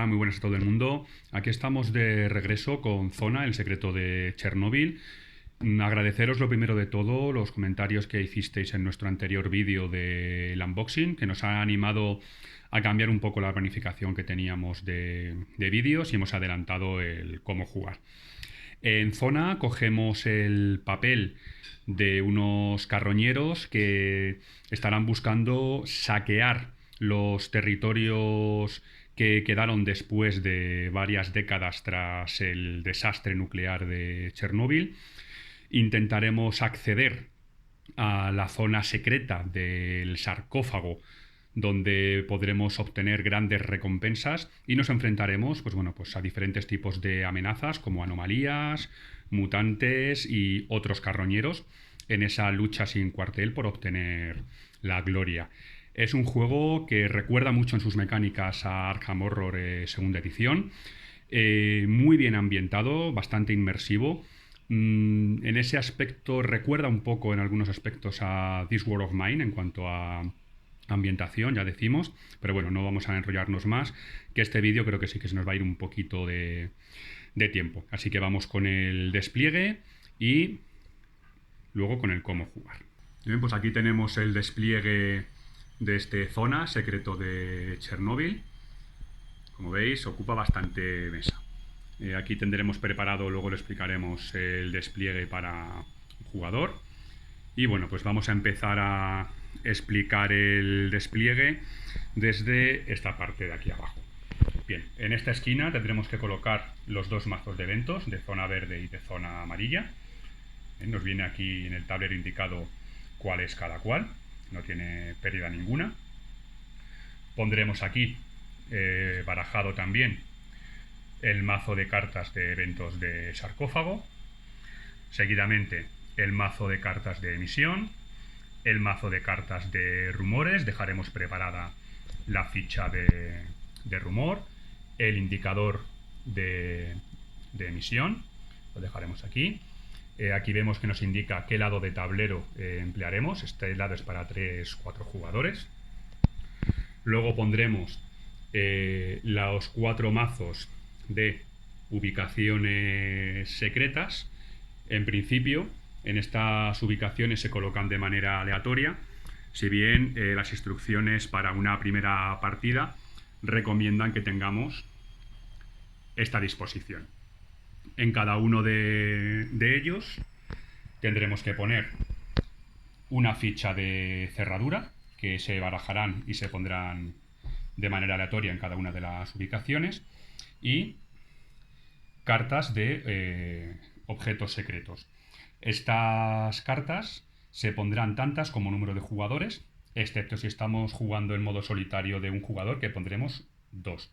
Hola, muy buenas a todo el mundo. Aquí estamos de regreso con Zona, el secreto de Chernóbil. Agradeceros lo primero de todo los comentarios que hicisteis en nuestro anterior vídeo del unboxing, que nos ha animado a cambiar un poco la planificación que teníamos de vídeos y hemos adelantado el cómo jugar. En Zona cogemos el papel de unos carroñeros que estarán buscando saquear los territorios que quedaron después de varias décadas tras el desastre nuclear de Chernóbil. Intentaremos acceder a la zona secreta del sarcófago, donde podremos obtener grandes recompensas y nos enfrentaremos pues a diferentes tipos de amenazas como anomalías, mutantes y otros carroñeros en esa lucha sin cuartel por obtener la gloria. Es un juego que recuerda mucho en sus mecánicas a Arkham Horror segunda edición, muy bien ambientado, bastante inmersivo. En ese aspecto recuerda un poco en algunos aspectos a This War of Mine en cuanto a ambientación, ya decimos, pero bueno, no vamos a enrollarnos más, que este vídeo creo que sí que se nos va a ir un poquito de tiempo. Así que vamos con el despliegue y luego con el cómo jugar. Bien, pues aquí tenemos el despliegue de este Zona, secreto de Chernóbil. Como veis, ocupa bastante mesa. Aquí tendremos preparado, luego le explicaremos el despliegue para jugador. Y bueno, pues vamos a empezar a explicar el despliegue desde esta parte de aquí abajo. Bien, en esta esquina tendremos que colocar los dos mazos de eventos, de zona verde y de zona amarilla. Nos viene aquí en el tablero indicado cuál es cada cual, no tiene pérdida ninguna. Pondremos aquí, barajado también, el mazo de cartas de eventos de sarcófago. Seguidamente, el mazo de cartas de emisión, el mazo de cartas de rumores. Dejaremos preparada la ficha de rumor, el indicador de emisión, lo dejaremos aquí. Aquí vemos que nos indica qué lado de tablero emplearemos. Este lado es para 3-4 jugadores. Luego pondremos los 4 mazos de ubicaciones secretas. En principio, en estas ubicaciones se colocan de manera aleatoria, si bien las instrucciones para una primera partida recomiendan que tengamos esta disposición. En cada uno de ellos tendremos que poner una ficha de cerradura que se barajarán y se pondrán de manera aleatoria en cada una de las ubicaciones, y cartas de objetos secretos. Estas cartas se pondrán tantas como número de jugadores, excepto si estamos jugando en modo solitario de un jugador, que pondremos 2.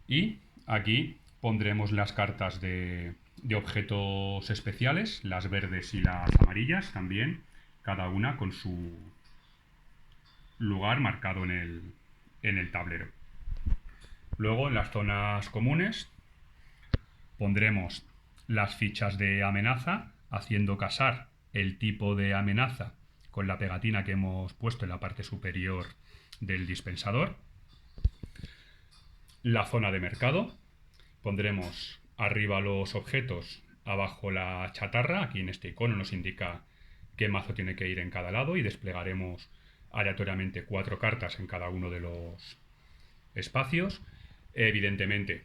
Y aquí pondremos las cartas de objetos especiales, las verdes y las amarillas también, cada una con su lugar marcado en el tablero. Luego, en las zonas comunes, pondremos las fichas de amenaza, haciendo casar el tipo de amenaza con la pegatina que hemos puesto en la parte superior del dispensador. La zona de mercado, pondremos arriba los objetos, abajo la chatarra. Aquí en este icono nos indica qué mazo tiene que ir en cada lado y desplegaremos aleatoriamente 4 cartas en cada uno de los espacios. Evidentemente,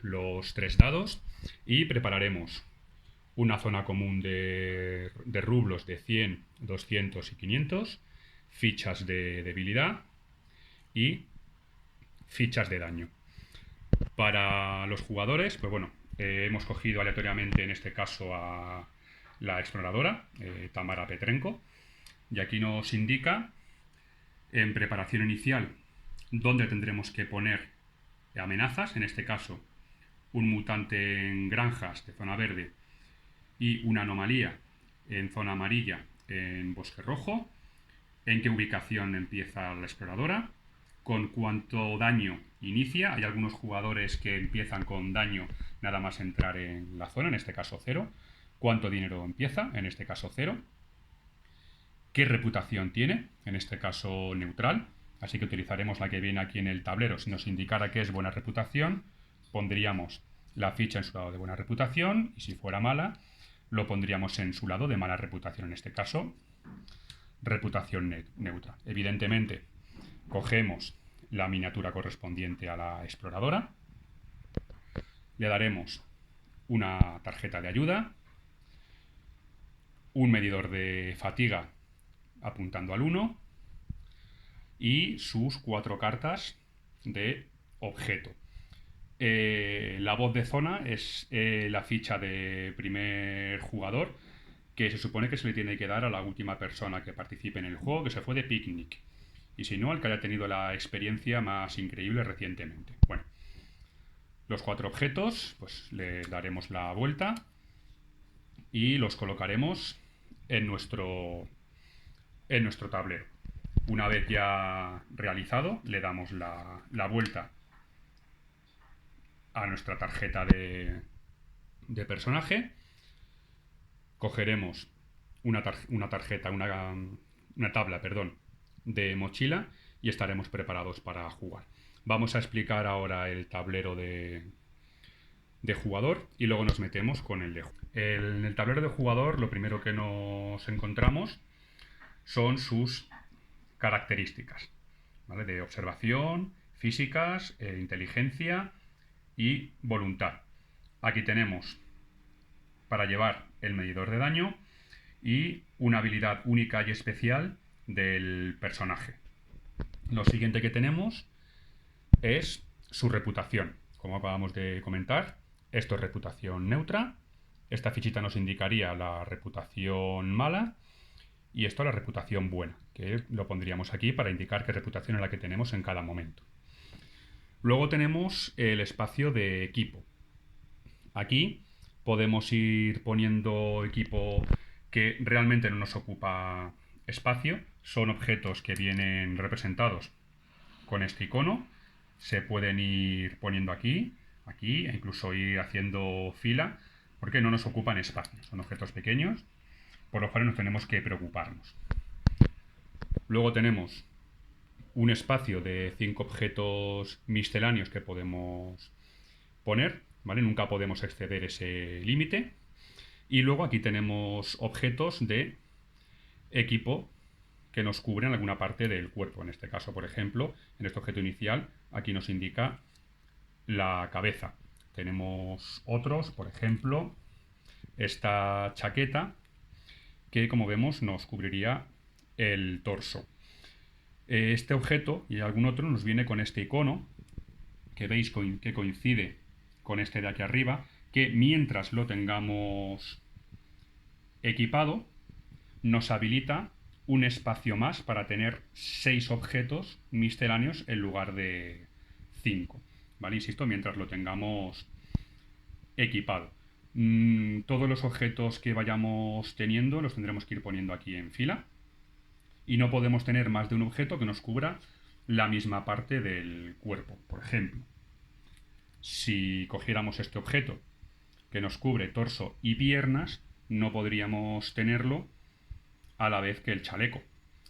los 3 dados, y prepararemos una zona común de rublos de 100, 200 y 500, fichas de debilidad y fichas de daño. Para los jugadores, pues bueno, hemos cogido aleatoriamente en este caso a la exploradora, Tamara Petrenko, y aquí nos indica en preparación inicial dónde tendremos que poner amenazas, en este caso un mutante en granjas de zona verde y una anomalía en zona amarilla en bosque rojo, en qué ubicación empieza la exploradora, con cuánto daño inicia. Hay algunos jugadores que empiezan con daño nada más entrar en la zona, en este caso 0. Cuánto dinero empieza, en este caso 0. Qué reputación tiene, en este caso neutral. así que utilizaremos la que viene aquí en el tablero. Si nos indicara que es buena reputación, pondríamos la ficha en su lado de buena reputación, y si fuera mala, lo pondríamos en su lado de mala reputación, en este caso, reputación neutra. Evidentemente, cogemos la miniatura correspondiente a la exploradora, le daremos una tarjeta de ayuda, un medidor de fatiga apuntando al 1 y sus 4 cartas de objeto. La voz de zona es la ficha de primer jugador que se supone que se le tiene que dar a la última persona que participe en el juego, que se fue de picnic. Y si no, al que haya tenido la experiencia más increíble recientemente. Bueno, los 4 objetos, pues le daremos la vuelta y los colocaremos en nuestro tablero. Una vez ya realizado, le damos la vuelta a nuestra tarjeta de personaje. Cogeremos una tabla, de mochila y estaremos preparados para jugar. Vamos a explicar ahora el tablero de jugador y luego nos metemos con el de jugador. En el tablero de jugador lo primero que nos encontramos son sus características, ¿vale? De observación, físicas, inteligencia y voluntad. Aquí tenemos para llevar el medidor de daño y una habilidad única y especial del personaje. Lo siguiente que tenemos es su reputación. Como acabamos de comentar, esto es reputación neutra. Esta fichita nos indicaría la reputación mala y esto la reputación buena, que lo pondríamos aquí para indicar qué reputación es la que tenemos en cada momento. Luego tenemos el espacio de equipo. Aquí podemos ir poniendo equipo que realmente no nos ocupa espacio. Son objetos que vienen representados con este icono. Se pueden ir poniendo aquí, e incluso ir haciendo fila, porque no nos ocupan espacio. Son objetos pequeños, por los cuales no tenemos que preocuparnos. Luego tenemos un espacio de 5 objetos misceláneos que podemos poner, ¿vale? Nunca podemos exceder ese límite. Y luego aquí tenemos objetos de equipo que nos cubren alguna parte del cuerpo. En este caso, por ejemplo, en este objeto inicial, aquí nos indica la cabeza. Tenemos otros, por ejemplo, esta chaqueta, que como vemos nos cubriría el torso. Este objeto y algún otro nos viene con este icono, que veis que coincide con este de aquí arriba, que mientras lo tengamos equipado, nos habilita un espacio más para tener 6 objetos misceláneos en lugar de 5. ¿Vale? Insisto, mientras lo tengamos equipado. Todos los objetos que vayamos teniendo los tendremos que ir poniendo aquí en fila. Y no podemos tener más de un objeto que nos cubra la misma parte del cuerpo. Por ejemplo, si cogiéramos este objeto que nos cubre torso y piernas, no podríamos tenerlo a la vez que el chaleco.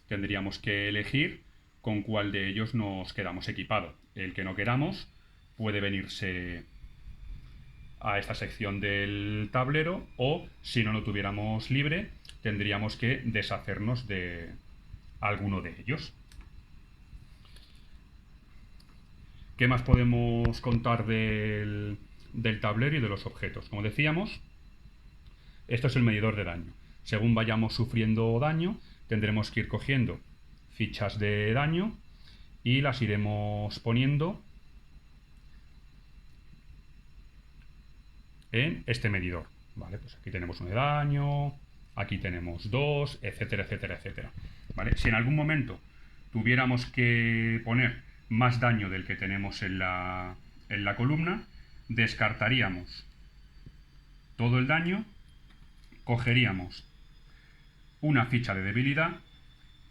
Tendríamos que elegir con cuál de ellos nos quedamos equipados. El que no queramos puede venirse a esta sección del tablero, o si no lo tuviéramos libre, tendríamos que deshacernos de alguno de ellos. ¿Qué más podemos contar del tablero y de los objetos? Como decíamos, esto es el medidor de daño. Según vayamos sufriendo daño, tendremos que ir cogiendo fichas de daño y las iremos poniendo en este medidor. Vale, pues aquí tenemos 1 de daño, aquí tenemos 2, etcétera, etcétera, etcétera. ¿Vale? Si en algún momento tuviéramos que poner más daño del que tenemos en la columna, descartaríamos todo el daño, cogeríamos una ficha de debilidad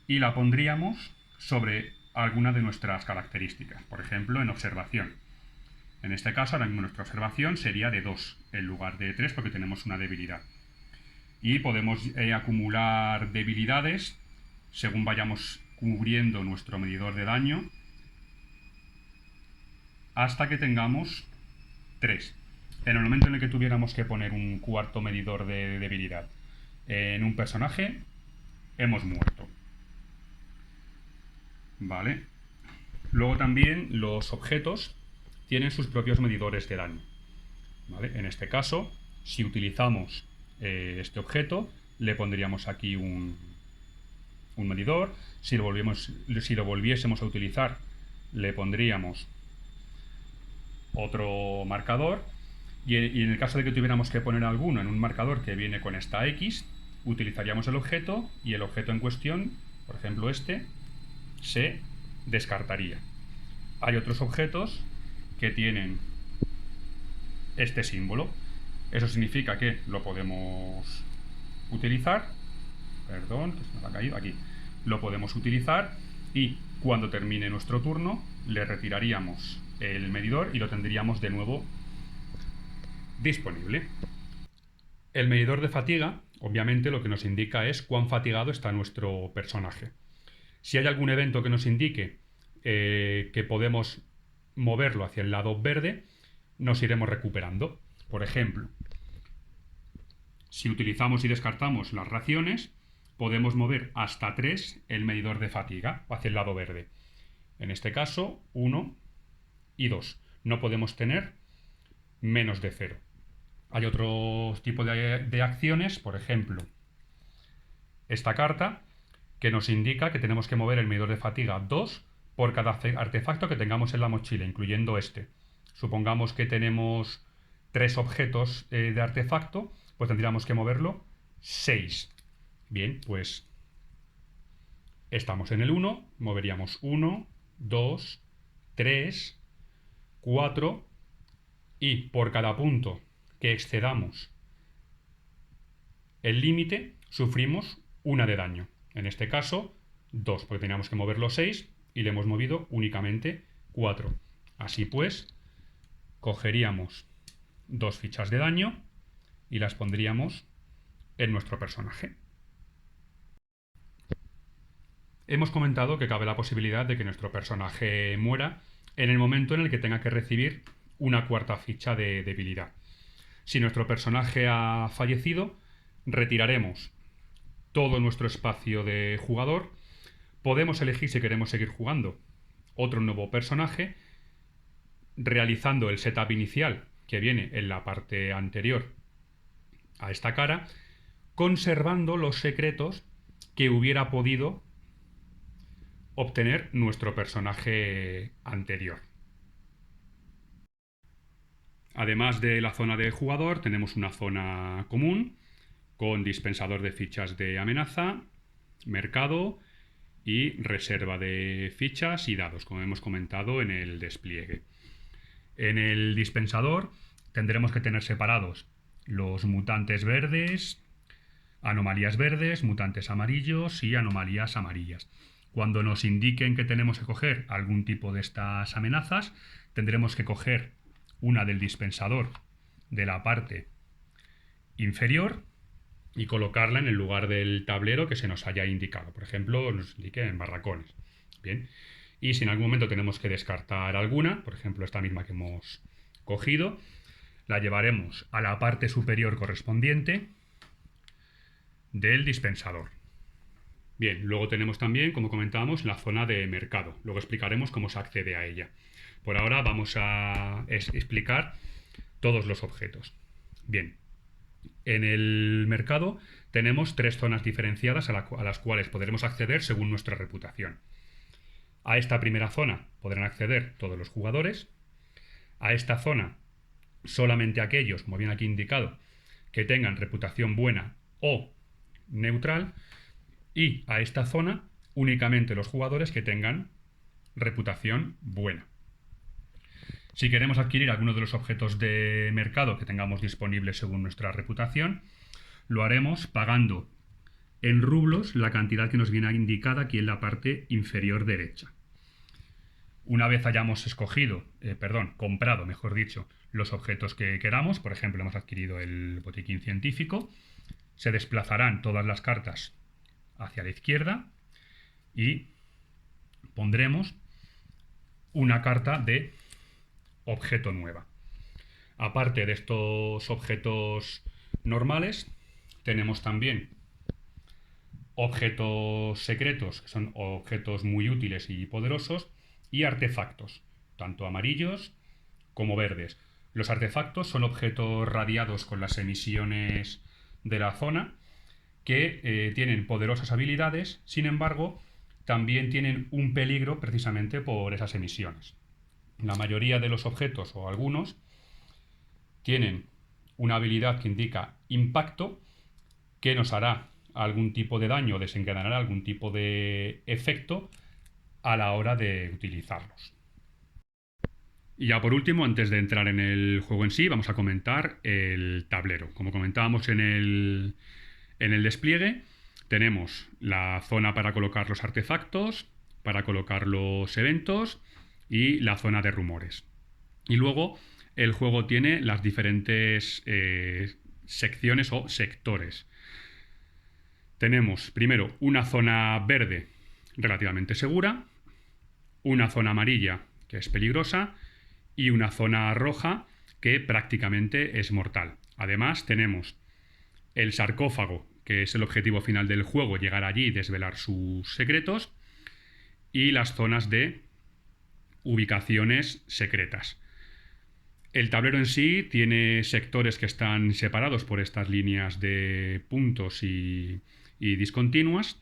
y la pondríamos sobre alguna de nuestras características. Por ejemplo, en observación. En este caso, ahora mismo nuestra observación sería de 2 en lugar de 3 porque tenemos una debilidad. Y podemos acumular debilidades según vayamos cubriendo nuestro medidor de daño hasta que tengamos 3. En el momento en el que tuviéramos que poner un cuarto medidor de debilidad en un personaje, hemos muerto. ¿Vale? Luego también los objetos tienen sus propios medidores de daño. ¿Vale? En este caso, si utilizamos este objeto, le pondríamos aquí un medidor. Si lo volviésemos a utilizar, le pondríamos otro marcador. Y en el caso de que tuviéramos que poner alguno en un marcador que viene con esta X, utilizaríamos el objeto y el objeto en cuestión, por ejemplo este, se descartaría. Hay otros objetos que tienen este símbolo. Eso significa que lo podemos utilizar. Perdón, que se me ha caído aquí. Lo podemos utilizar y cuando termine nuestro turno le retiraríamos el medidor y lo tendríamos de nuevo disponible. El medidor de fatiga, obviamente, lo que nos indica es cuán fatigado está nuestro personaje. Si hay algún evento que nos indique que podemos moverlo hacia el lado verde, nos iremos recuperando. Por ejemplo, si utilizamos y descartamos las raciones, podemos mover hasta 3 el medidor de fatiga hacia el lado verde. En este caso, 1 y 2. No podemos tener menos de 0. Hay otro tipo de acciones, por ejemplo, esta carta, que nos indica que tenemos que mover el medidor de fatiga 2 por cada artefacto que tengamos en la mochila, incluyendo este. Supongamos que tenemos 3 objetos de artefacto, pues tendríamos que moverlo 6. Bien, pues estamos en el 1, moveríamos 1, 2, 3, 4 y por cada punto que excedamos el límite sufrimos 1 de daño. En este caso 2, porque teníamos que moverlo 6 y le hemos movido únicamente 4. Así pues, cogeríamos 2 fichas de daño y las pondríamos en nuestro personaje. Hemos comentado que cabe la posibilidad de que nuestro personaje muera en el momento en el que tenga que recibir una cuarta ficha de debilidad. Si nuestro personaje ha fallecido, retiraremos todo nuestro espacio de jugador. Podemos elegir si queremos seguir jugando otro nuevo personaje, realizando el setup inicial que viene en la parte anterior a esta cara, conservando los secretos que hubiera podido obtener nuestro personaje anterior. Además de la zona de jugador, tenemos una zona común con dispensador de fichas de amenaza, mercado y reserva de fichas y dados, como hemos comentado en el despliegue. En el dispensador tendremos que tener separados los mutantes verdes, anomalías verdes, mutantes amarillos y anomalías amarillas. Cuando nos indiquen que tenemos que coger algún tipo de estas amenazas, tendremos que coger una del dispensador de la parte inferior y colocarla en el lugar del tablero que se nos haya indicado. Por ejemplo, nos indique en barracones. Bien. Y si en algún momento tenemos que descartar alguna, por ejemplo esta misma que hemos cogido, la llevaremos a la parte superior correspondiente del dispensador. Bien, luego tenemos también, como comentábamos, la zona de mercado. Luego explicaremos cómo se accede a ella. Por ahora vamos a explicar todos los objetos. Bien, en el mercado tenemos 3 zonas diferenciadas a las cuales podremos acceder según nuestra reputación. A esta primera zona podrán acceder todos los jugadores. A esta zona solamente aquellos, como bien aquí indicado, que tengan reputación buena o neutral. Y a esta zona únicamente los jugadores que tengan reputación buena. Si queremos adquirir alguno de los objetos de mercado que tengamos disponibles según nuestra reputación, lo haremos pagando en rublos la cantidad que nos viene indicada aquí en la parte inferior derecha. Una vez hayamos comprado, mejor dicho, los objetos que queramos, por ejemplo, hemos adquirido el botiquín científico, se desplazarán todas las cartas hacia la izquierda y pondremos una carta de objeto nueva. Aparte de estos objetos normales, tenemos también objetos secretos, que son objetos muy útiles y poderosos, y artefactos, tanto amarillos como verdes. Los artefactos son objetos radiados con las emisiones de la zona que tienen poderosas habilidades, sin embargo, también tienen un peligro precisamente por esas emisiones. La mayoría de los objetos, o algunos, tienen una habilidad que indica impacto, que nos hará algún tipo de daño, desencadenará algún tipo de efecto a la hora de utilizarlos. Y ya por último, antes de entrar en el juego en sí, vamos a comentar el tablero. Como comentábamos en el despliegue, tenemos la zona para colocar los artefactos, para colocar los eventos y la zona de rumores. Y luego el juego tiene las diferentes secciones o sectores. Tenemos primero una zona verde relativamente segura, una zona amarilla que es peligrosa y una zona roja que prácticamente es mortal. Además tenemos el sarcófago, que es el objetivo final del juego, llegar allí y desvelar sus secretos, y las zonas de ubicaciones secretas. El tablero en sí tiene sectores que están separados por estas líneas de puntos y discontinuas,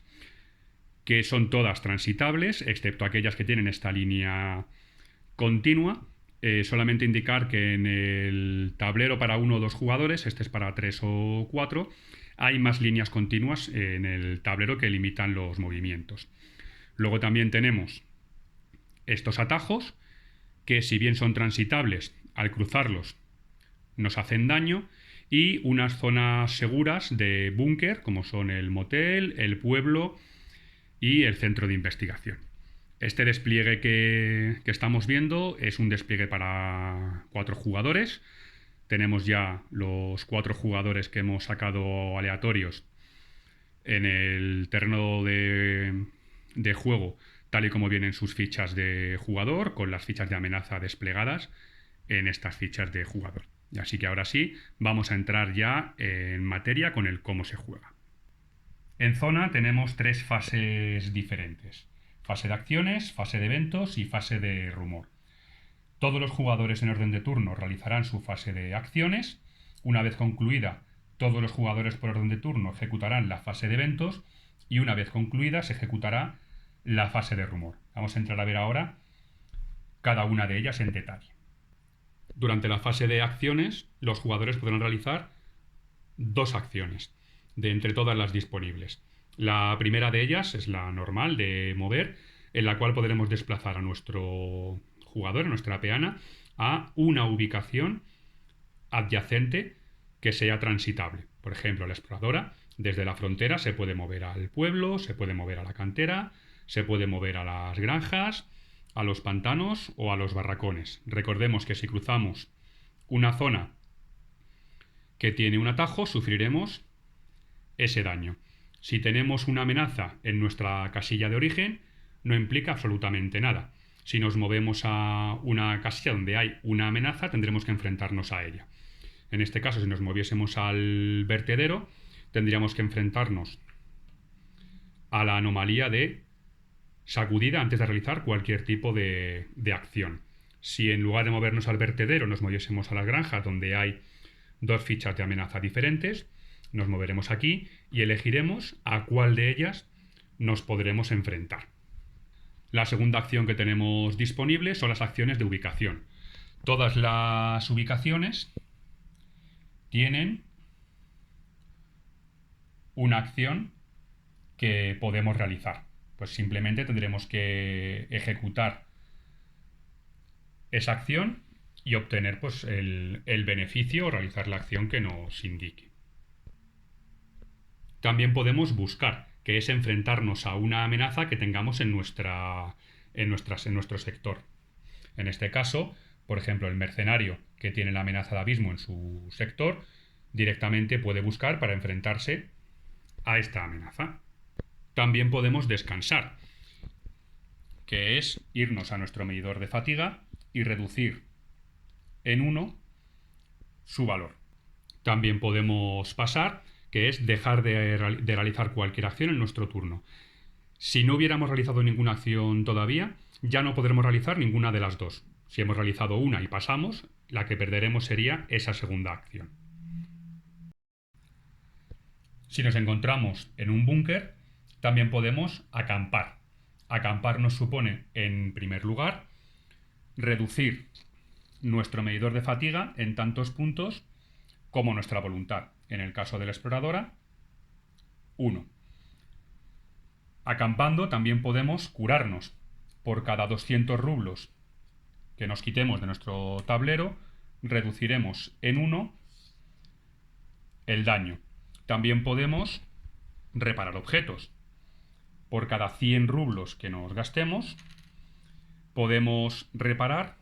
que son todas transitables, excepto aquellas que tienen esta línea continua. Solamente indicar que en el tablero para 1 o 2 jugadores, este es para 3 o 4, hay más líneas continuas en el tablero que limitan los movimientos. Luego también tenemos estos atajos, que si bien son transitables, al cruzarlos nos hacen daño, y unas zonas seguras de búnker, como son el motel, el pueblo y el centro de investigación. Este despliegue que estamos viendo es un despliegue para 4 jugadores. Tenemos ya los 4 jugadores que hemos sacado aleatorios en el terreno de juego, tal y como vienen sus fichas de jugador, con las fichas de amenaza desplegadas en estas fichas de jugador. Así que ahora sí, vamos a entrar ya en materia con el cómo se juega. En zona tenemos 3 fases diferentes: fase de acciones, fase de eventos y fase de rumor. Todos los jugadores en orden de turno realizarán su fase de acciones. Una vez concluida, todos los jugadores por orden de turno ejecutarán la fase de eventos, y una vez concluida se ejecutará la fase de rumor. Vamos a entrar a ver ahora cada una de ellas en detalle. Durante la fase de acciones, los jugadores podrán realizar 2 acciones de entre todas las disponibles. La primera de ellas es la normal de mover, en la cual podremos desplazar a nuestro jugador, a nuestra peana, a una ubicación adyacente que sea transitable. Por ejemplo, la exploradora desde la frontera se puede mover al pueblo, se puede mover a la cantera, se puede mover a las granjas, a los pantanos o a los barracones. Recordemos que si cruzamos una zona que tiene un atajo, sufriremos ese daño. Si tenemos una amenaza en nuestra casilla de origen, no implica absolutamente nada. Si nos movemos a una casilla donde hay una amenaza, tendremos que enfrentarnos a ella. En este caso, si nos moviésemos al vertedero, tendríamos que enfrentarnos a la anomalía de sacudida antes de realizar cualquier tipo de acción. Si en lugar de movernos al vertedero nos moviésemos a las granjas, donde hay 2 fichas de amenaza diferentes, nos moveremos aquí y elegiremos a cuál de ellas nos podremos enfrentar. La segunda acción que tenemos disponible son las acciones de ubicación. Todas las ubicaciones tienen una acción que podemos realizar. Pues simplemente tendremos que ejecutar esa acción y obtener pues, el beneficio o realizar la acción que nos indique. También podemos buscar, que es enfrentarnos a una amenaza que tengamos en nuestro sector. En este caso, por ejemplo, el mercenario que tiene la amenaza de abismo en su sector, directamente puede buscar para enfrentarse a esta amenaza. También podemos descansar. que es irnos a nuestro medidor de fatiga y reducir en 1 su valor. También podemos pasar, que es dejar de realizar cualquier acción en nuestro turno. Si no hubiéramos realizado ninguna acción todavía, ya no podremos realizar ninguna de las dos. Si hemos realizado una y pasamos, la que perderemos sería esa segunda acción. Si nos encontramos en un búnker, también podemos acampar. Acampar nos supone, en primer lugar, reducir nuestro medidor de fatiga en tantos puntos como nuestra voluntad. En el caso de la exploradora, 1. Acampando también podemos curarnos. Por cada 200 rublos que nos quitemos de nuestro tablero, reduciremos en 1 el daño. También podemos reparar objetos. Por cada 100 rublos que nos gastemos, podemos reparar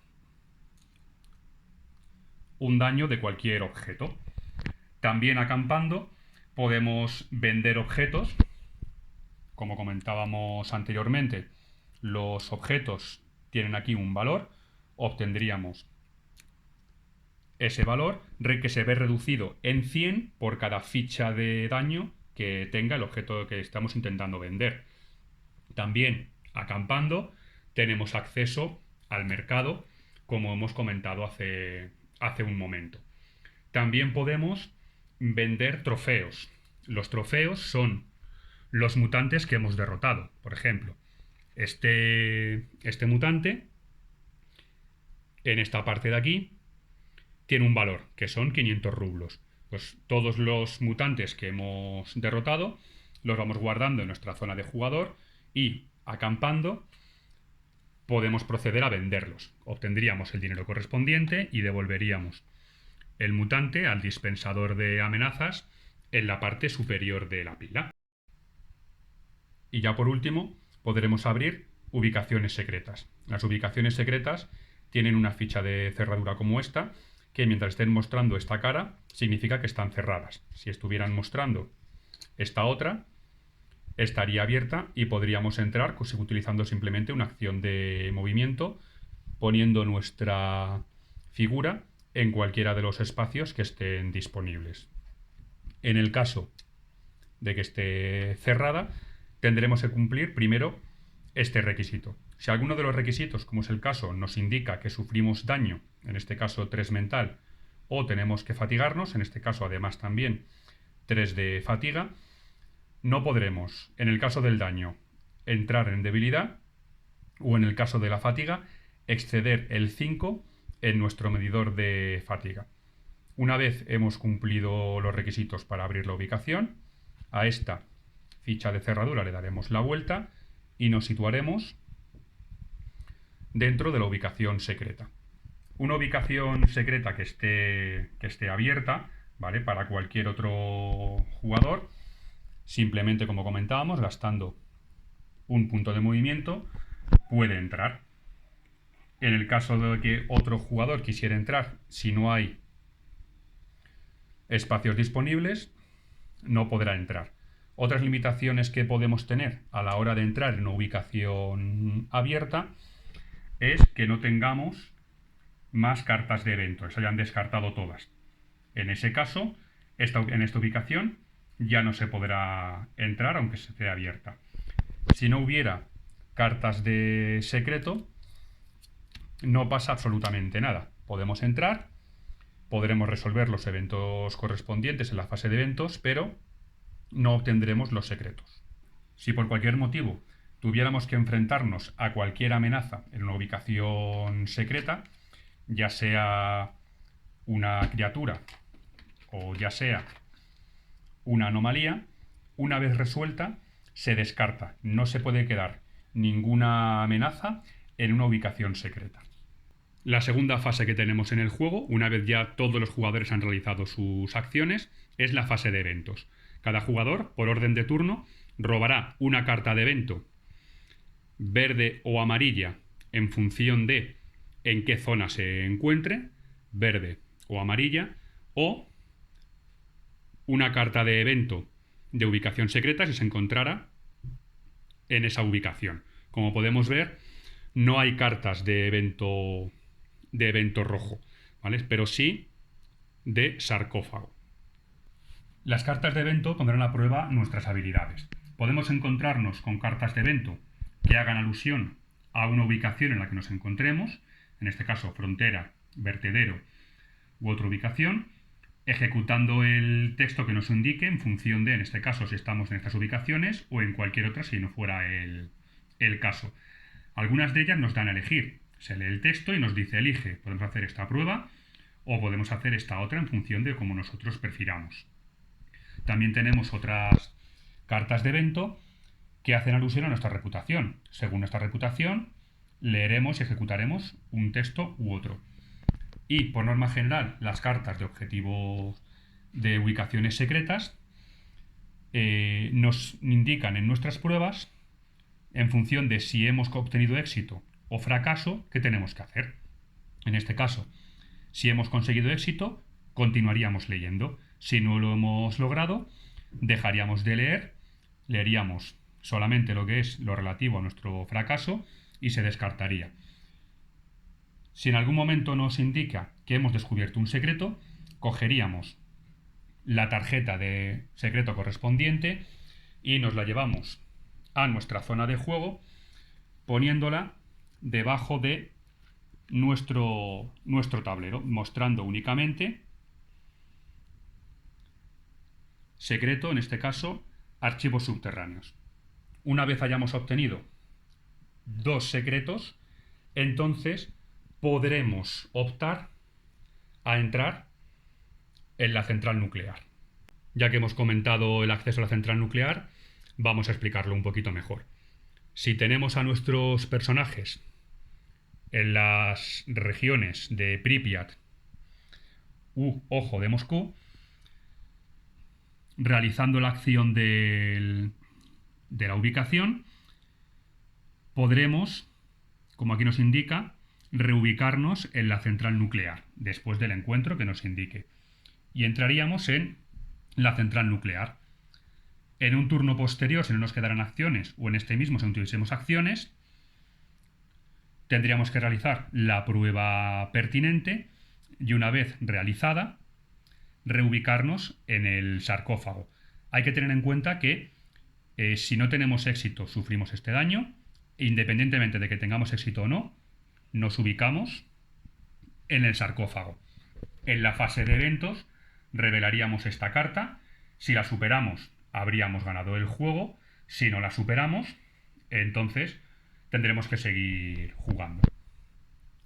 un daño de cualquier objeto. También acampando podemos vender objetos. Como comentábamos anteriormente, los objetos tienen aquí un valor. Obtendríamos ese valor que se ve reducido en 100 por cada ficha de daño que tenga el objeto que estamos intentando vender. También, acampando, tenemos acceso al mercado, como hemos comentado hace un momento. También podemos vender trofeos. Los trofeos son los mutantes que hemos derrotado. Por ejemplo, este mutante, en esta parte de aquí, tiene un valor, que son 500 rublos. Pues todos los mutantes que hemos derrotado los vamos guardando en nuestra zona de jugador y, acampando, podemos proceder a venderlos. Obtendríamos el dinero correspondiente y devolveríamos el mutante al dispensador de amenazas en la parte superior de la pila. Y ya por último, podremos abrir ubicaciones secretas. Las ubicaciones secretas tienen una ficha de cerradura como esta, que mientras estén mostrando esta cara, significa que están cerradas. Si estuvieran mostrando esta otra, estaría abierta y podríamos entrar utilizando simplemente una acción de movimiento, poniendo nuestra figura en cualquiera de los espacios que estén disponibles. En el caso de que esté cerrada, tendremos que cumplir primero este requisito. Si alguno de los requisitos, como es el caso, nos indica que sufrimos daño, en este caso 3 mental, o tenemos que fatigarnos, en este caso además también 3 de fatiga, no podremos, en el caso del daño, entrar en debilidad, o en el caso de la fatiga, exceder el 5 en nuestro medidor de fatiga. Una vez hemos cumplido los requisitos para abrir la ubicación, a esta ficha de cerradura le daremos la vuelta y nos situaremos dentro de la ubicación secreta. Una ubicación secreta que esté abierta, ¿vale? Para cualquier otro jugador, simplemente, como comentábamos, gastando un punto de movimiento, puede entrar. En el caso de que otro jugador quisiera entrar, si no hay espacios disponibles, no podrá entrar. Otras limitaciones que podemos tener a la hora de entrar en una ubicación abierta es que no tengamos más cartas de evento, se hayan descartado todas. En ese caso, en esta ubicación ya no se podrá entrar aunque se esté abierta. Si no hubiera cartas de secreto, no pasa absolutamente nada. Podemos entrar, podremos resolver los eventos correspondientes en la fase de eventos, pero no obtendremos los secretos. Si por cualquier motivo tuviéramos que enfrentarnos a cualquier amenaza en una ubicación secreta, ya sea una criatura o ya sea una anomalía, una vez resuelta se descarta. No se puede quedar ninguna amenaza en una ubicación secreta. La segunda fase que tenemos en el juego, una vez ya todos los jugadores han realizado sus acciones, es la fase de eventos. Cada jugador, por orden de turno, robará una carta de evento verde o amarilla en función de en qué zona se encuentre, verde o amarilla, o una carta de evento de ubicación secreta si se encontrara en esa ubicación. Como podemos ver, no hay cartas de evento rojo, ¿vale? Pero sí de sarcófago. Las cartas de evento pondrán a prueba nuestras habilidades. Podemos encontrarnos con cartas de evento que hagan alusión a una ubicación en la que nos encontremos, en este caso frontera, vertedero u otra ubicación, ejecutando el texto que nos indique en función de, en este caso, si estamos en estas ubicaciones o en cualquier otra si no fuera el caso. Algunas de ellas nos dan a elegir. Se lee el texto y nos dice elige. Podemos hacer esta prueba o podemos hacer esta otra en función de cómo nosotros prefiramos. También tenemos otras cartas de evento que hacen alusión a nuestra reputación. Según nuestra reputación, leeremos y ejecutaremos un texto u otro. Y, por norma general, las cartas de objetivos de ubicaciones secretas nos indican en nuestras pruebas, en función de si hemos obtenido éxito o fracaso, qué tenemos que hacer. En este caso, si hemos conseguido éxito, continuaríamos leyendo. Si no lo hemos logrado, dejaríamos de leer, leeríamos solamente lo que es lo relativo a nuestro fracaso y se descartaría. Si en algún momento nos indica que hemos descubierto un secreto, cogeríamos la tarjeta de secreto correspondiente y nos la llevamos a nuestra zona de juego poniéndola debajo de nuestro tablero, mostrando únicamente secreto, en este caso, archivos subterráneos. Una vez hayamos obtenido 2 secretos, entonces podremos optar a entrar en la central nuclear. Ya que hemos comentado el acceso a la central nuclear, vamos a explicarlo un poquito mejor. Si tenemos a nuestros personajes en las regiones de Pripyat u Ojo de Moscú, realizando la acción de la ubicación, podremos, como aquí nos indica, reubicarnos en la central nuclear, después del encuentro que nos indique. Y entraríamos en la central nuclear. En un turno posterior, si no nos quedaran acciones, o en este mismo, si no tuviésemos acciones, tendríamos que realizar la prueba pertinente y una vez realizada, reubicarnos en el sarcófago. Hay que tener en cuenta que si no tenemos éxito, sufrimos este daño. Independientemente de que tengamos éxito o no, nos ubicamos en el sarcófago. En la fase de eventos revelaríamos esta carta. Si la superamos, habríamos ganado el juego. Si no la superamos, entonces tendremos que seguir jugando.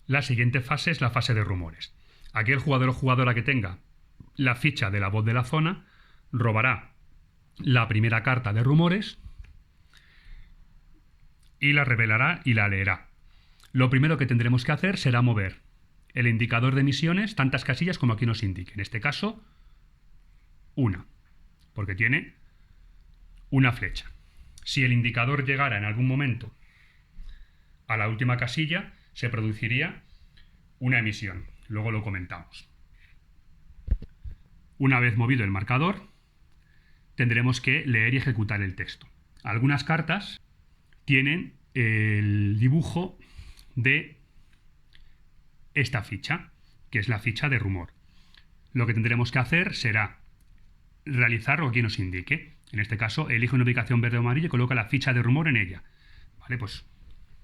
La siguiente fase es la fase de rumores. Aquí el jugador o jugadora que tenga la ficha de la voz de la zona robará la primera carta de rumores y la revelará y la leerá. Lo primero que tendremos que hacer será mover el indicador de misiones tantas casillas como aquí nos indique. En este caso, una, porque tiene una flecha. Si el indicador llegara en algún momento a la última casilla, se produciría una emisión. Luego lo comentamos. Una vez movido el marcador, tendremos que leer y ejecutar el texto. Algunas cartas tienen el dibujo de esta ficha, que es la ficha de rumor. Lo que tendremos que hacer será realizar lo que nos indique. En este caso, elige una ubicación verde o amarilla y coloca la ficha de rumor en ella. Vale, pues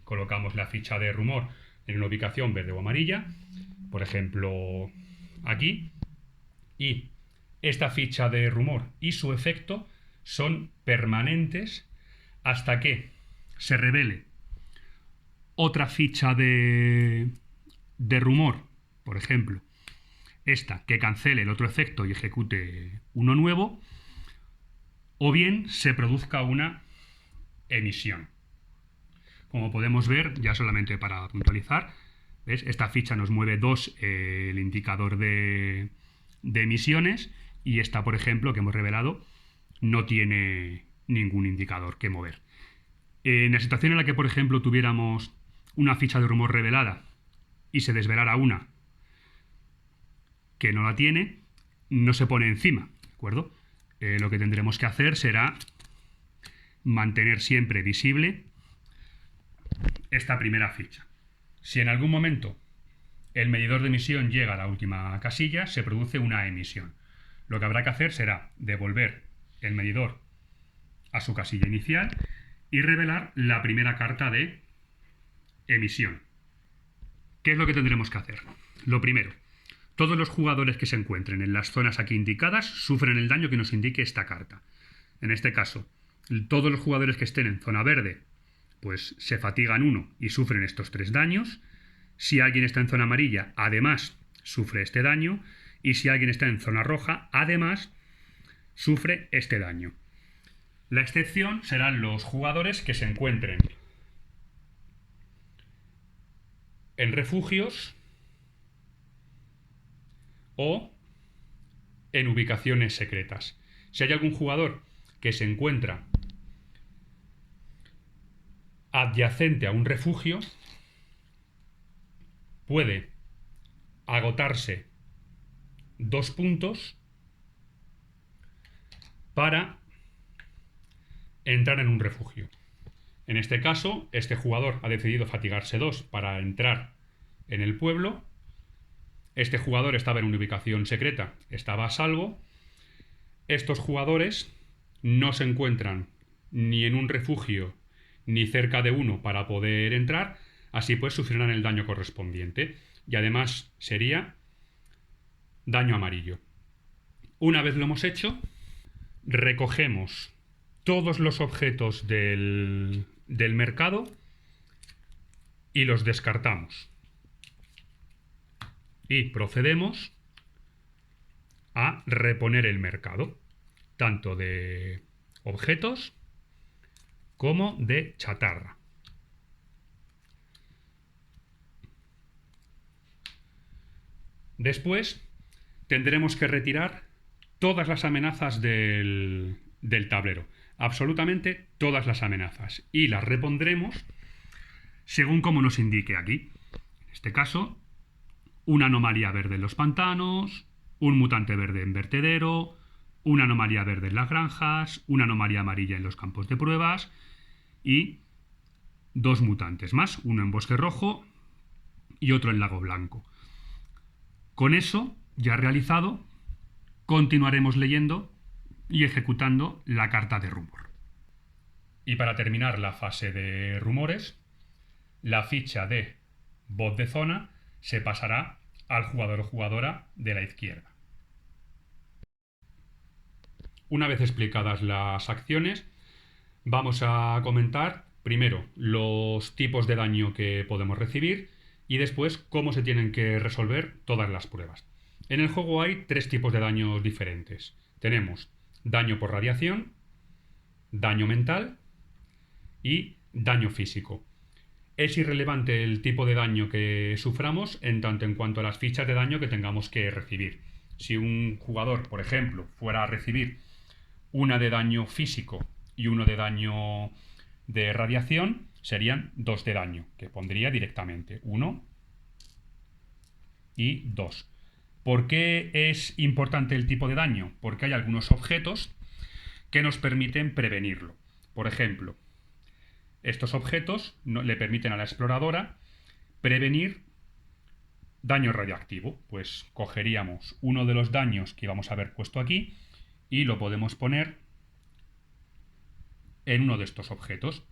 colocamos la ficha de rumor en una ubicación verde o amarilla, por ejemplo, aquí, y esta ficha de rumor y su efecto son permanentes hasta que se revele otra ficha de rumor, por ejemplo, esta que cancele el otro efecto y ejecute uno nuevo, o bien se produzca una emisión. Como podemos ver, ya solamente para puntualizar, ¿ves? Esta ficha nos mueve 2 el indicador de emisiones y esta, por ejemplo, que hemos revelado, no tiene ningún indicador que mover. En la situación en la que, por ejemplo, tuviéramos una ficha de rumor revelada y se desvelara una que no la tiene, no se pone encima, ¿de acuerdo? Lo que tendremos que hacer será mantener siempre visible esta primera ficha. Si en algún momento el medidor de emisión llega a la última casilla, se produce una emisión. Lo que habrá que hacer será devolver el medidor a su casilla inicial y revelar la primera carta de emisión. ¿Qué es lo que tendremos que hacer? Lo primero, todos los jugadores que se encuentren en las zonas aquí indicadas sufren el daño que nos indique esta carta. En este caso, todos los jugadores que estén en zona verde, pues se fatigan 1 y sufren estos 3 daños. Si alguien está en zona amarilla, además sufre este daño. Y si alguien está en zona roja, además sufre este daño. La excepción serán los jugadores que se encuentren en refugios o en ubicaciones secretas. Si hay algún jugador que se encuentra adyacente a un refugio, puede agotarse 2 puntos para entrar en un refugio. En este caso, este jugador ha decidido fatigarse 2 para entrar en el pueblo. Este jugador estaba en una ubicación secreta, estaba a salvo. Estos jugadores no se encuentran ni en un refugio ni cerca de uno para poder entrar, así pues sufrirán el daño correspondiente. Y además sería daño amarillo. Una vez lo hemos hecho, recogemos todos los objetos del mercado y los descartamos. Y procedemos a reponer el mercado, tanto de objetos como de chatarra. Después tendremos que retirar todas las amenazas del tablero, absolutamente todas las amenazas, y las repondremos según como nos indique aquí. En este caso, una anomalía verde en los pantanos, un mutante verde en vertedero, una anomalía verde en las granjas, una anomalía amarilla en los campos de pruebas y 2 mutantes más, uno en bosque rojo y otro en lago blanco. Con eso ya realizado, continuaremos leyendo y ejecutando la carta de rumor. Y para terminar la fase de rumores, la ficha de voz de zona se pasará al jugador o jugadora de la izquierda. Una vez explicadas las acciones, vamos a comentar primero los tipos de daño que podemos recibir y después cómo se tienen que resolver todas las pruebas. En el juego hay 3 tipos de daños diferentes. Tenemos daño por radiación, daño mental y daño físico. Es irrelevante el tipo de daño que suframos en tanto en cuanto a las fichas de daño que tengamos que recibir. Si un jugador, por ejemplo, fuera a recibir una de daño físico y uno de daño de radiación, serían 2 de daño, que pondría directamente 1 y 2. ¿Por qué es importante el tipo de daño? Porque hay algunos objetos que nos permiten prevenirlo. Por ejemplo, estos objetos le permiten a la exploradora prevenir daño radioactivo. Pues cogeríamos uno de los daños que íbamos a haber puesto aquí y lo podemos poner en uno de estos objetos.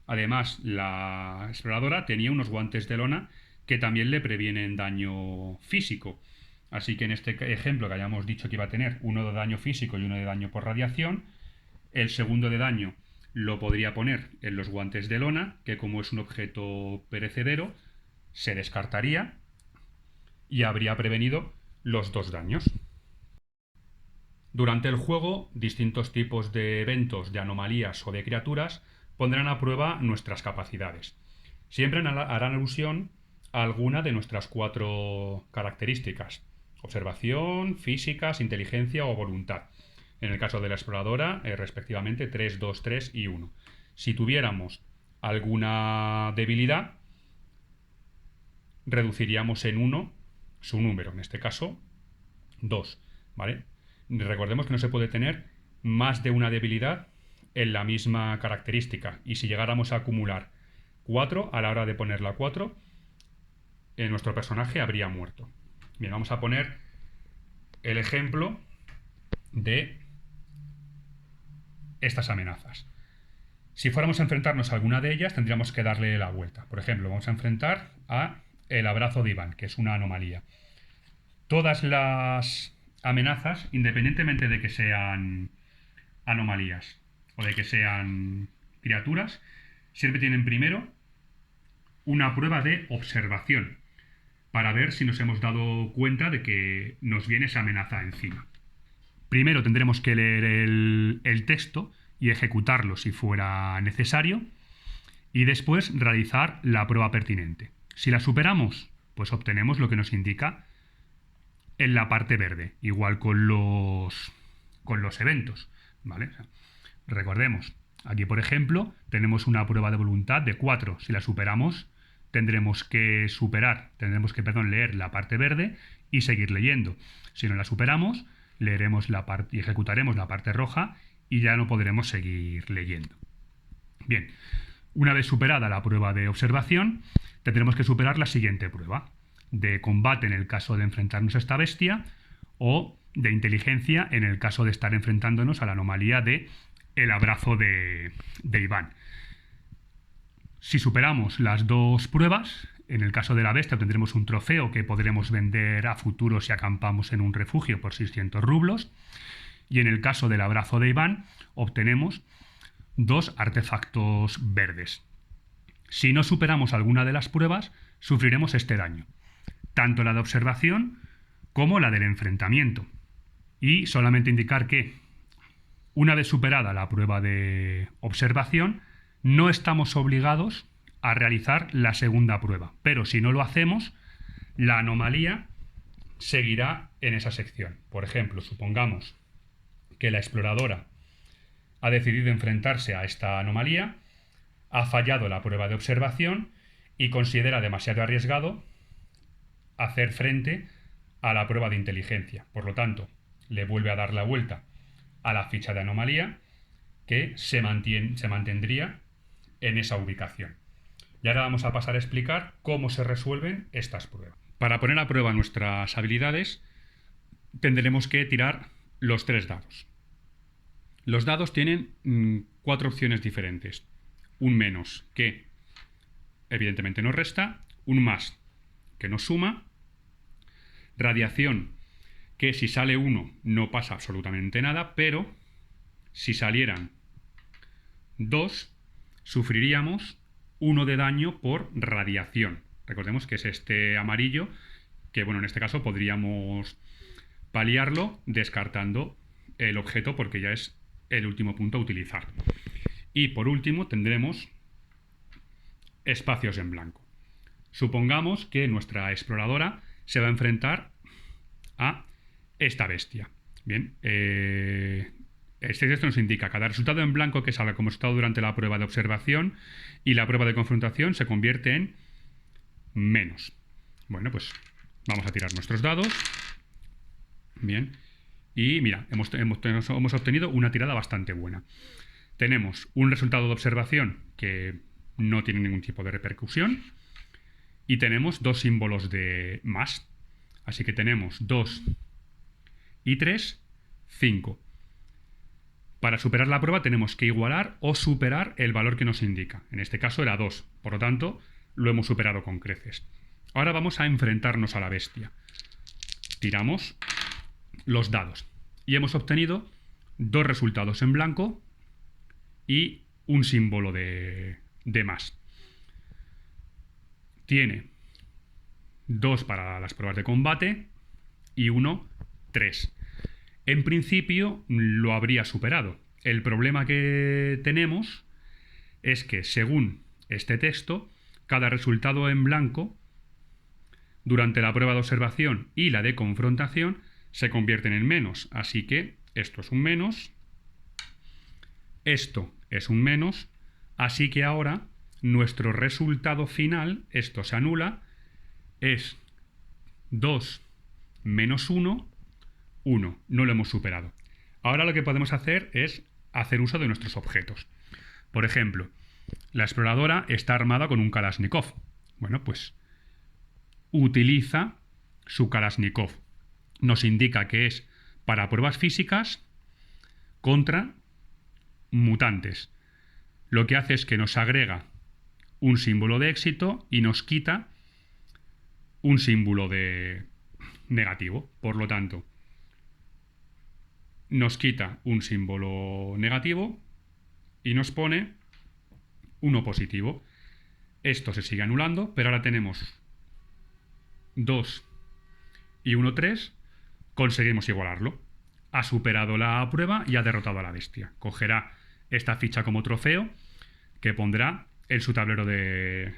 Además, la exploradora tenía unos guantes de lona que también le previenen daño físico. Así que en este ejemplo que hayamos dicho que iba a tener uno de daño físico y uno de daño por radiación, el segundo de daño lo podría poner en los guantes de lona, que como es un objeto perecedero, se descartaría y habría prevenido los 2 daños. Durante el juego, distintos tipos de eventos, de anomalías o de criaturas pondrán a prueba nuestras capacidades. Siempre harán alusión a alguna de nuestras 4 características: observación, físicas, inteligencia o voluntad. En el caso de la exploradora, respectivamente 3, 2, 3 y 1. Si tuviéramos alguna debilidad, reduciríamos en 1 su número, en este caso 2, ¿vale? Recordemos que no se puede tener más de una debilidad en la misma característica, y si llegáramos a acumular 4, a la hora de poner la 4, nuestro personaje habría muerto. Bien, vamos a poner el ejemplo de estas amenazas. Si fuéramos a enfrentarnos a alguna de ellas, tendríamos que darle la vuelta. Por ejemplo, vamos a enfrentar a el abrazo de Iván, que es una anomalía. Todas las amenazas, independientemente de que sean anomalías o de que sean criaturas, siempre tienen primero una prueba de observación para ver si nos hemos dado cuenta de que nos viene esa amenaza encima. Primero tendremos que leer el texto y ejecutarlo si fuera necesario, y después realizar la prueba pertinente. Si la superamos, pues obtenemos lo que nos indica en la parte verde, igual con los eventos, ¿vale? O sea, recordemos, aquí por ejemplo tenemos una prueba de voluntad de 4. Si la superamos, tendremos que leer la parte verde y seguir leyendo. Si no la superamos, leeremos la parte y ejecutaremos la parte roja y ya no podremos seguir leyendo. Bien, una vez superada la prueba de observación, tendremos que superar la siguiente prueba: de combate en el caso de enfrentarnos a esta bestia, o de inteligencia en el caso de estar enfrentándonos a la anomalía de el abrazo de Iván. Si superamos las dos pruebas, en el caso de la bestia obtendremos un trofeo que podremos vender a futuro si acampamos en un refugio por 600 rublos. Y en el caso del abrazo de Iván, obtenemos 2 artefactos verdes. Si no superamos alguna de las pruebas, sufriremos este daño, tanto la de observación como la del enfrentamiento. Y solamente indicar que, una vez superada la prueba de observación, no estamos obligados a realizar la segunda prueba, pero si no lo hacemos, la anomalía seguirá en esa sección. Por ejemplo, supongamos que la exploradora ha decidido enfrentarse a esta anomalía, ha fallado la prueba de observación y considera demasiado arriesgado hacer frente a la prueba de inteligencia. Por lo tanto, le vuelve a dar la vuelta a la ficha de anomalía, que se mantendría en esa ubicación. Y ahora vamos a pasar a explicar cómo se resuelven estas pruebas. Para poner a prueba nuestras habilidades, tendremos que tirar los 3 dados. Los dados tienen 4 opciones diferentes. Un menos, que evidentemente nos resta; un más, que nos suma; radiación, que si sale 1 no pasa absolutamente nada, pero si salieran 2, sufriríamos 1 de daño por radiación. Recordemos que es este amarillo, que bueno, en este caso podríamos paliarlo descartando el objeto porque ya es el último punto a utilizar. Y por último tendremos espacios en blanco. Supongamos que nuestra exploradora se va a enfrentar a esta bestia. Bien, este texto nos indica: cada resultado en blanco que salga como resultado durante la prueba de observación y la prueba de confrontación se convierte en menos. Bueno, pues vamos a tirar nuestros dados. Bien, y mira, hemos obtenido una tirada bastante buena. Tenemos un resultado de observación que no tiene ningún tipo de repercusión y tenemos 2 símbolos de más. Así que tenemos 2 y 3, 5. Para superar la prueba tenemos que igualar o superar el valor que nos indica. En este caso era 2, por lo tanto lo hemos superado con creces. Ahora vamos a enfrentarnos a la bestia. Tiramos los dados y hemos obtenido 2 resultados en blanco y un símbolo de más. Tiene 2 para las pruebas de combate y 1, 3. En principio lo habría superado. El problema que tenemos es que, según este texto, cada resultado en blanco durante la prueba de observación y la de confrontación se convierten en menos. Así que esto es un menos, esto es un menos, así que ahora nuestro resultado final, esto se anula, es 2 menos 1, 1. No lo hemos superado. Ahora lo que podemos hacer es hacer uso de nuestros objetos. Por ejemplo, La exploradora está armada con un Kalashnikov. Bueno, pues utiliza su Kalashnikov. Nos indica que es para pruebas físicas contra mutantes. Lo que hace es que nos agrega un símbolo de éxito y nos quita un símbolo de negativo. Por lo tanto, nos quita un símbolo negativo y nos pone uno positivo. Esto se sigue anulando, pero ahora tenemos 2 y 1, 3. Conseguimos igualarlo. Ha superado la prueba y ha derrotado a la bestia. Cogerá esta ficha como trofeo que pondrá en su tablero de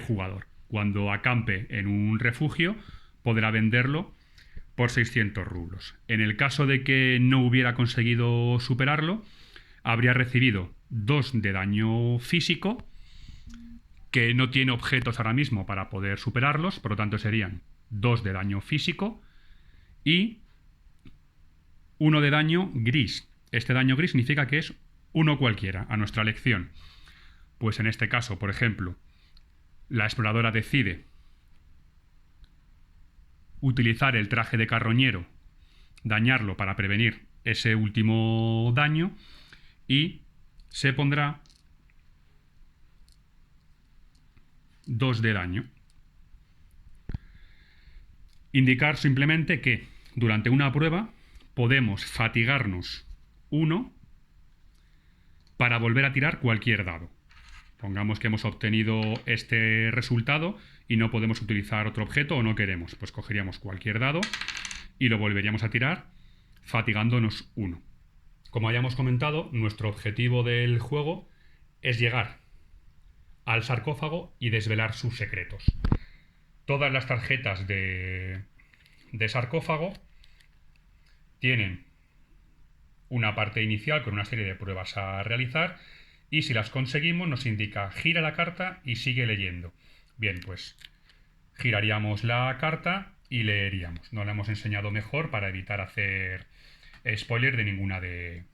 jugador. Cuando acampe en un refugio, podrá venderlo por 600 rublos. En el caso de que no hubiera conseguido superarlo, habría recibido 2 de daño físico, que no tiene objetos ahora mismo para poder superarlos, por lo tanto serían 2 de daño físico y 1 de daño gris. Este daño gris significa que es uno cualquiera, a nuestra elección. Pues en este caso, por ejemplo, la exploradora decide utilizar el traje de carroñero, dañarlo para prevenir ese último daño y se pondrá 2 de daño. Indicar simplemente que durante una prueba podemos fatigarnos 1 para volver a tirar cualquier dado. Pongamos que hemos obtenido este resultado y no podemos utilizar otro objeto o no queremos. Pues cogeríamos cualquier dado y lo volveríamos a tirar fatigándonos 1. Como hayamos comentado, nuestro objetivo del juego es llegar al sarcófago y desvelar sus secretos. Todas las tarjetas de sarcófago tienen una parte inicial con una serie de pruebas a realizar y si las conseguimos nos indica gira la carta y sigue leyendo. Bien, pues giraríamos la carta y leeríamos. No la hemos enseñado mejor para evitar hacer spoiler de ninguna de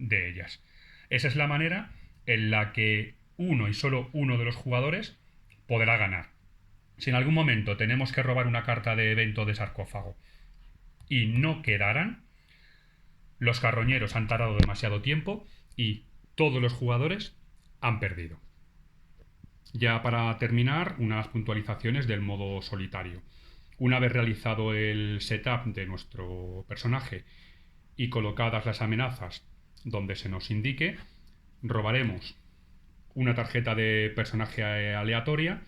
ellas. Esa es la manera en la que uno y solo uno de los jugadores podrá ganar. Si en algún momento tenemos que robar una carta de evento de sarcófago y no quedaran, los carroñeros han tardado demasiado tiempo y todos los jugadores han perdido. Ya para terminar, unas puntualizaciones del modo solitario. Una vez realizado el setup de nuestro personaje y colocadas las amenazas donde se nos indique, robaremos una tarjeta de personaje aleatoria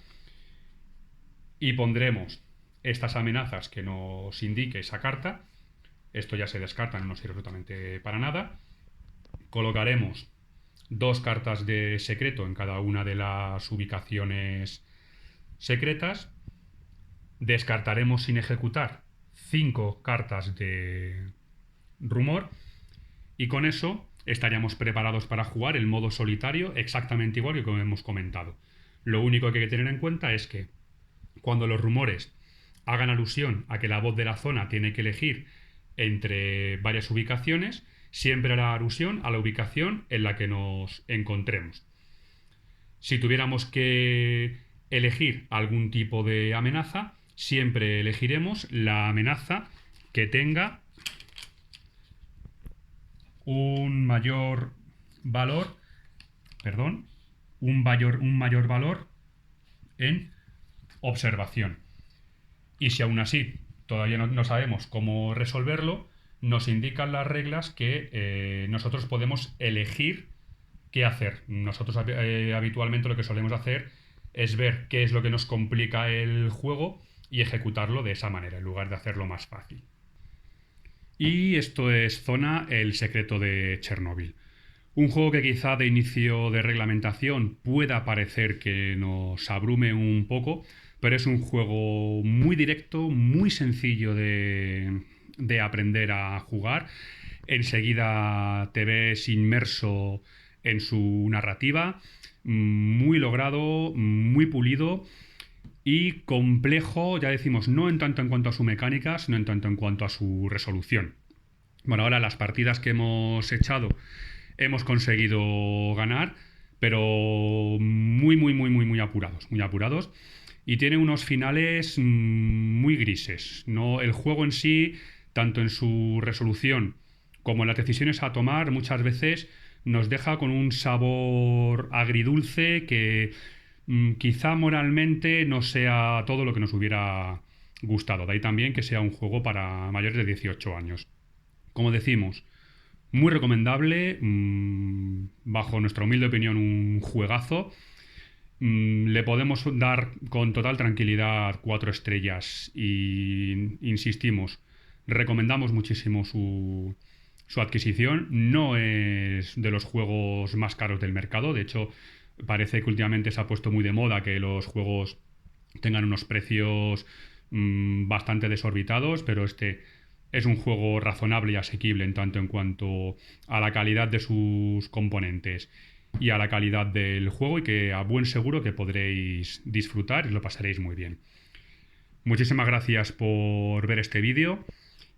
y pondremos estas amenazas que nos indique esa carta. Esto ya se descarta, no nos sirve absolutamente para nada. Colocaremos 2 cartas de secreto en cada una de las ubicaciones secretas. Descartaremos sin ejecutar 5 cartas de rumor y con eso estaríamos preparados para jugar el modo solitario exactamente igual que como hemos comentado. Lo único que hay que tener en cuenta es que cuando los rumores hagan alusión a que la voz de la zona tiene que elegir entre varias ubicaciones, siempre hará alusión a la ubicación en la que nos encontremos. Si tuviéramos que elegir algún tipo de amenaza, siempre elegiremos la amenaza que tenga un mayor valor, un mayor valor en observación. Y si aún así todavía no sabemos cómo resolverlo, nos indican las reglas que nosotros podemos elegir qué hacer. Nosotros habitualmente lo que solemos hacer es ver qué es lo que nos complica el juego y ejecutarlo de esa manera, en lugar de hacerlo más fácil. Y esto es Zona, el secreto de Chernóbil. Un juego que quizá de inicio de reglamentación pueda parecer que nos abrume un poco, pero es un juego muy directo, muy sencillo de aprender a jugar. Enseguida te ves inmerso en su narrativa, muy logrado, muy pulido y complejo, ya decimos, no en tanto en cuanto a su mecánica, sino en tanto en cuanto a su resolución. Bueno, ahora las partidas que hemos echado hemos conseguido ganar, pero muy, muy, muy, muy, muy apurados, muy apurados. Y tiene unos finales muy grises. No, el juego en sí, tanto en su resolución como en las decisiones a tomar, muchas veces nos deja con un sabor agridulce que quizá moralmente no sea todo lo que nos hubiera gustado. De ahí también que sea un juego para mayores de 18 años. Como decimos, muy recomendable, bajo nuestra humilde opinión, un juegazo. Le podemos dar con total tranquilidad 4 estrellas y insistimos, recomendamos muchísimo su adquisición. No es de los juegos más caros del mercado, de hecho parece que últimamente se ha puesto muy de moda que los juegos tengan unos precios bastante desorbitados, pero este es un juego razonable y asequible en tanto en cuanto a la calidad de sus componentes y a la calidad del juego, y que a buen seguro que podréis disfrutar y lo pasaréis muy bien. Muchísimas gracias por ver este vídeo.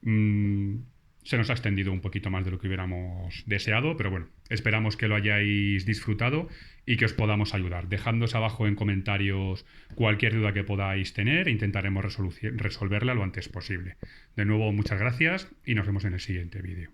Mm, Se nos ha extendido un poquito más de lo que hubiéramos deseado, pero bueno, esperamos que lo hayáis disfrutado y que os podamos ayudar. Dejadnos abajo en comentarios cualquier duda que podáis tener e intentaremos resolverla lo antes posible. De nuevo, muchas gracias y nos vemos en el siguiente vídeo.